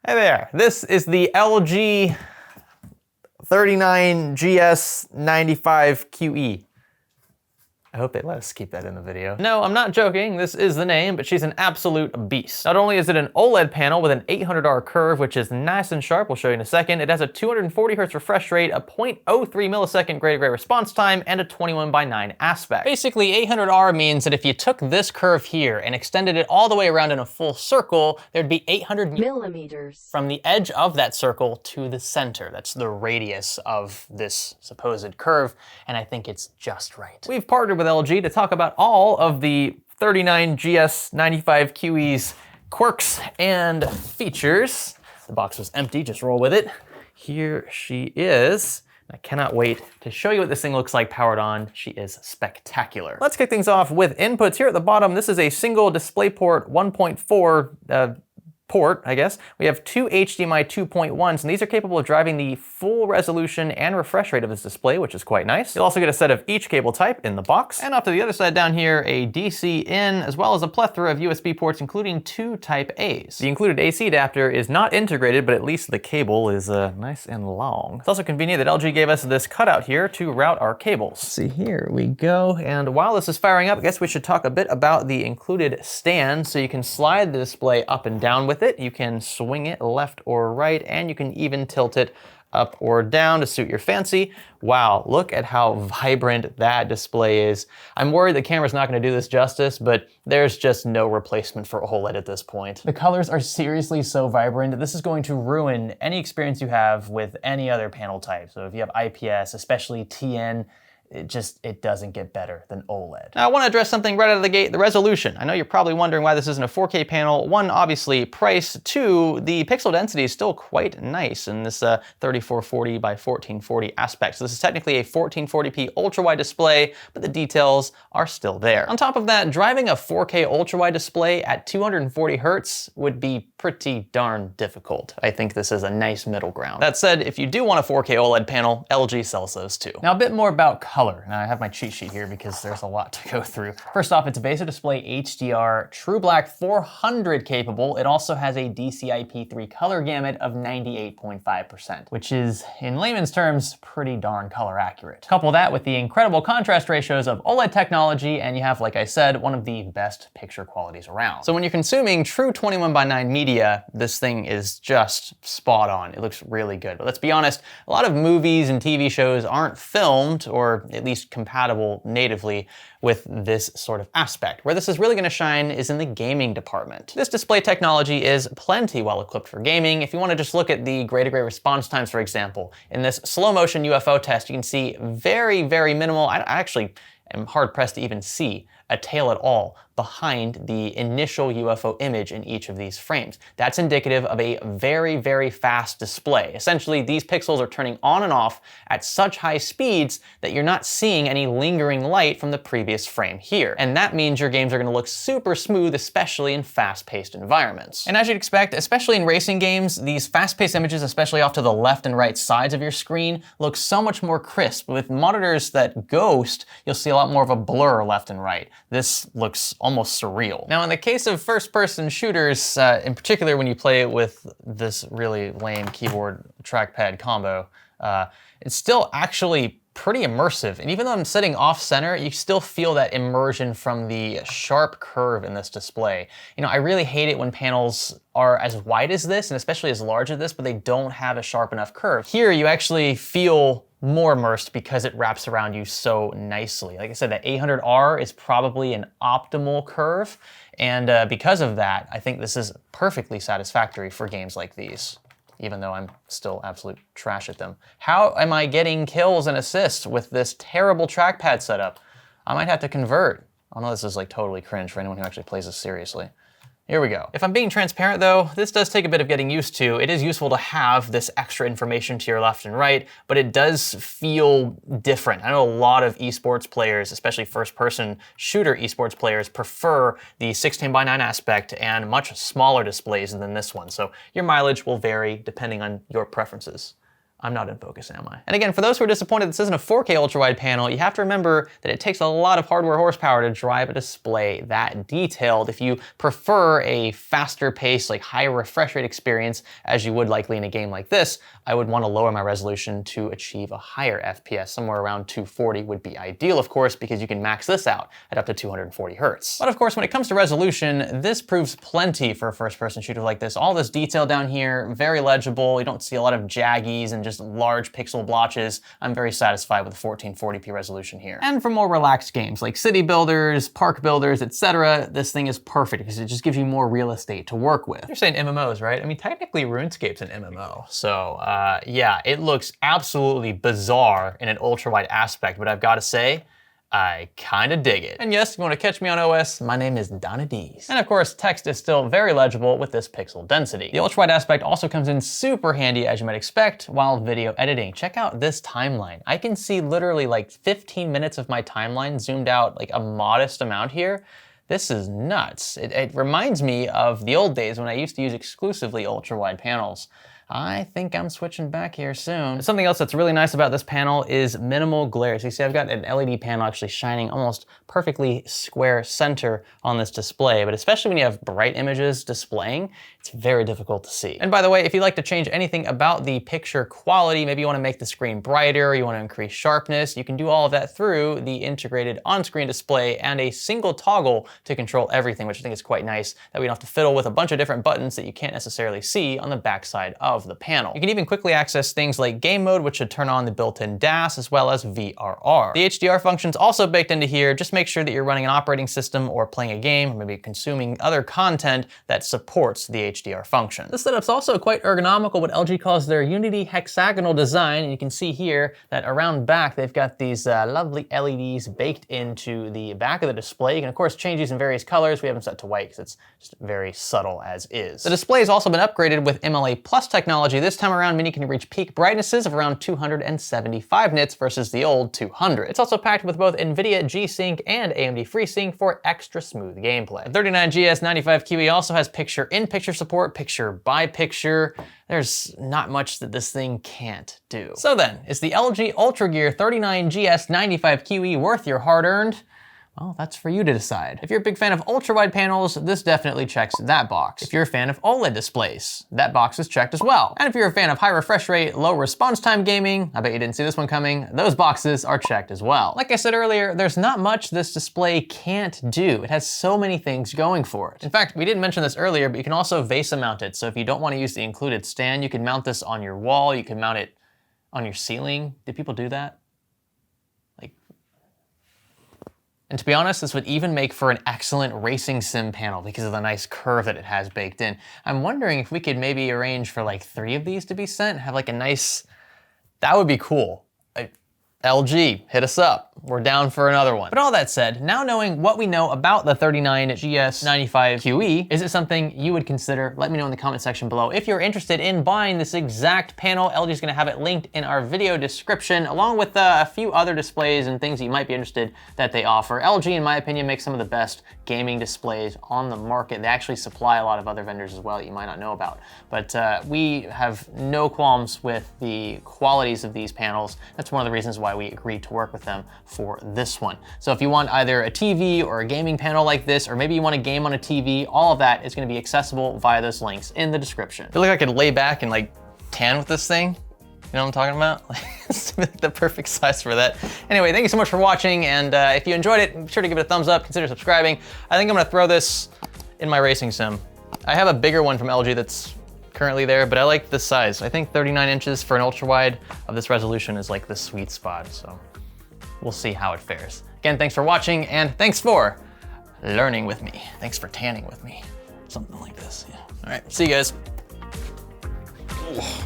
Hey there, this is the LG 39GS95QE. I hope they let us keep that in the video. No, I'm not joking, this is the name, but she's an absolute beast. Not only is it an OLED panel with an 800R curve, which is nice and sharp, we'll show you in a second, it has a 240Hz refresh rate, a 0.03 millisecond gray-to-gray response time, and a 21:9 aspect. Basically, 800R means that if you took this curve here and extended it all the way around in a full circle, there'd be 800 millimeters from the edge of that circle to the center. That's the radius of this supposed curve, and I think it's just right. We've partnered with LG to talk about all of the 39GS95QE's quirks and features. The box was empty, just roll with it. Here she is. I cannot wait to show you what this thing looks like powered on. She is spectacular. Let's kick things off with inputs. Here at the bottom, this is a single DisplayPort 1.4 port, I guess. We have two HDMI 2.1s, and these are capable of driving the full resolution and refresh rate of this display, which is quite nice. You'll also get a set of each cable type in the box. And off to the other side down here, a DC in, as well as a plethora of USB ports, including two Type A's. The included AC adapter is not integrated, but at least the cable is nice and long. It's also convenient that LG gave us this cutout here to route our cables. Let's see, here we go. And while this is firing up, I guess we should talk a bit about the included stand. So you can slide the display up and down with it. You can swing it left or right, and you can even tilt it up or down to suit your fancy. Wow, look at how vibrant that display is. I'm worried the camera's not gonna do this justice, but there's just no replacement for OLED at this point. The colors are seriously so vibrant. This is going to ruin any experience you have with any other panel type. So if you have IPS, especially TN, it doesn't get better than OLED. Now I want to address something right out of the gate, the resolution. I know you're probably wondering why this isn't a 4K panel. One, obviously price. Two, the pixel density is still quite nice in this 3440 by 1440 aspect. So this is technically a 1440p ultra-wide display, but the details are still there. On top of that, driving a 4K ultra-wide display at 240 Hertz would be pretty darn difficult. I think this is a nice middle ground. That said, if you do want a 4K OLED panel, LG sells those too. Now a bit more about color. Now I have my cheat sheet here because there's a lot to go through. First off, it's a VESA Display HDR True Black 400 capable. It also has a DCI-P3 color gamut of 98.5%, which is, in layman's terms, pretty darn color accurate. Couple that with the incredible contrast ratios of OLED technology, and you have, like I said, one of the best picture qualities around. So when you're consuming true 21:9 media, this thing is just spot on. It looks really good. But let's be honest, a lot of movies and TV shows aren't filmed, or at least compatible natively with this sort of aspect. Where this is really gonna shine is in the gaming department. This display technology is plenty well equipped for gaming. If you wanna just look at the gray-to-gray response times, for example, in this slow motion UFO test, you can see very, very minimal. I actually am hard pressed to even see a tail at all behind the initial UFO image in each of these frames. That's indicative of a very, very fast display. Essentially, these pixels are turning on and off at such high speeds that you're not seeing any lingering light from the previous frame here. And that means your games are gonna look super smooth, especially in fast-paced environments. And as you'd expect, especially in racing games, these fast-paced images, especially off to the left and right sides of your screen, look so much more crisp. With monitors that ghost, you'll see a lot more of a blur left and right. This looks almost surreal. Now in the case of first-person shooters, in particular when you play with this really lame keyboard trackpad combo, it's still actually pretty immersive. And even though I'm sitting off center, you still feel that immersion from the sharp curve in this display. You know, I really hate it when panels are as wide as this, and especially as large as this, but they don't have a sharp enough curve. Here you actually feel more immersed because it wraps around you so nicely. Like I said, that 800R is probably an optimal curve, and because of that, I think this is perfectly satisfactory for games like these, even though I'm still absolute trash at them. How am I getting kills and assists with this terrible trackpad setup? I might have to convert. I know this is like totally cringe for anyone who actually plays this seriously. Here we go. If I'm being transparent though, this does take a bit of getting used to. It is useful to have this extra information to your left and right, but it does feel different. I know a lot of esports players, especially first-person shooter esports players, prefer the 16:9 aspect and much smaller displays than this one. So your mileage will vary depending on your preferences. I'm not in focus, am I? And again, for those who are disappointed this isn't a 4K ultrawide panel, you have to remember that it takes a lot of hardware horsepower to drive a display that detailed. If you prefer a faster pace, like higher refresh rate experience, as you would likely in a game like this, I would want to lower my resolution to achieve a higher FPS. Somewhere around 240 would be ideal, of course, because you can max this out at up to 240 Hertz. But of course, when it comes to resolution, this proves plenty for a first-person shooter like this. All this detail down here, very legible. You don't see a lot of jaggies and just large pixel blotches. I'm very satisfied with the 1440p resolution here. And for more relaxed games like city builders, park builders, etc., this thing is perfect because it just gives you more real estate to work with. You're saying MMOs, right? I mean, technically RuneScape's an MMO. So yeah, it looks absolutely bizarre in an ultrawide aspect, but I've got to say, I kind of dig it. And yes, if you want to catch me on OS, my name is Donna Dees. And of course, text is still very legible with this pixel density. The ultrawide aspect also comes in super handy, as you might expect, while video editing. Check out this timeline. I can see literally like 15 minutes of my timeline zoomed out like a modest amount here. This is nuts. It reminds me of the old days when I used to use exclusively ultrawide panels. I think I'm switching back here soon. Something else that's really nice about this panel is minimal glare. So you see I've got an LED panel actually shining almost perfectly square center on this display, but especially when you have bright images displaying, it's very difficult to see. And by the way, if you'd like to change anything about the picture quality, maybe you want to make the screen brighter, you want to increase sharpness, you can do all of that through the integrated on-screen display and a single toggle to control everything, which I think is quite nice, that we don't have to fiddle with a bunch of different buttons that you can't necessarily see on the backside of the panel. You can even quickly access things like game mode, which should turn on the built-in DAS, as well as VRR. The HDR function's also baked into here. Just make sure that you're running an operating system or playing a game, or maybe consuming other content that supports the HDR function. This setup's also quite ergonomical, what LG calls their Unity hexagonal design, and you can see here that around back they've got these lovely LEDs baked into the back of the display. You can of course change these in various colors. We have them set to white because it's just very subtle as is. The display has also been upgraded with MLA Plus technology. This time around, meaning you can reach peak brightnesses of around 275 nits versus the old 200. It's also packed with both NVIDIA G-Sync and AMD FreeSync for extra smooth gameplay. The 39GS95QE also has picture-in-picture support, picture-by-picture. There's not much that this thing can't do. So then, is the LG UltraGear 39GS95QE worth your hard-earned? Well, that's for you to decide. If you're a big fan of ultrawide panels, this definitely checks that box. If you're a fan of OLED displays, that box is checked as well. And if you're a fan of high refresh rate, low response time gaming, I bet you didn't see this one coming, those boxes are checked as well. Like I said earlier, there's not much this display can't do. It has so many things going for it. In fact, we didn't mention this earlier, but you can also VESA mount it. So if you don't want to use the included stand, you can mount this on your wall, you can mount it on your ceiling. Did people do that? And to be honest, this would even make for an excellent racing sim panel because of the nice curve that it has baked in. I'm wondering if we could maybe arrange for like 3 of these to be sent, have like a nice, that would be cool. LG, hit us up. We're down for another one. But all that said, now knowing what we know about the 39GS95QE, is it something you would consider? Let me know in the comment section below. If you're interested in buying this exact panel, LG's gonna have it linked in our video description, along with a few other displays and things that you might be interested that they offer. LG, in my opinion, makes some of the best gaming displays on the market. They actually supply a lot of other vendors as well that you might not know about. But we have no qualms with the qualities of these panels. That's one of the reasons why we agreed to work with them for this one. So if you want either a TV or a gaming panel like this, or maybe you want to game on a TV, all of that is going to be accessible via those links in the description. I feel like I could lay back and like tan with this thing. You know what I'm talking about? It's the perfect size for that. Anyway, thank you so much for watching, and if you enjoyed it, be sure to give it a thumbs up, consider subscribing. I think I'm gonna throw this in my racing sim. I have a bigger one from LG that's currently there, but I like this size. I think 39 inches for an ultra-wide of this resolution is like the sweet spot, so we'll see how it fares. Again, thanks for watching, and thanks for learning with me. Thanks for tanning with me. Something like this, yeah. All right, see you guys. Ugh.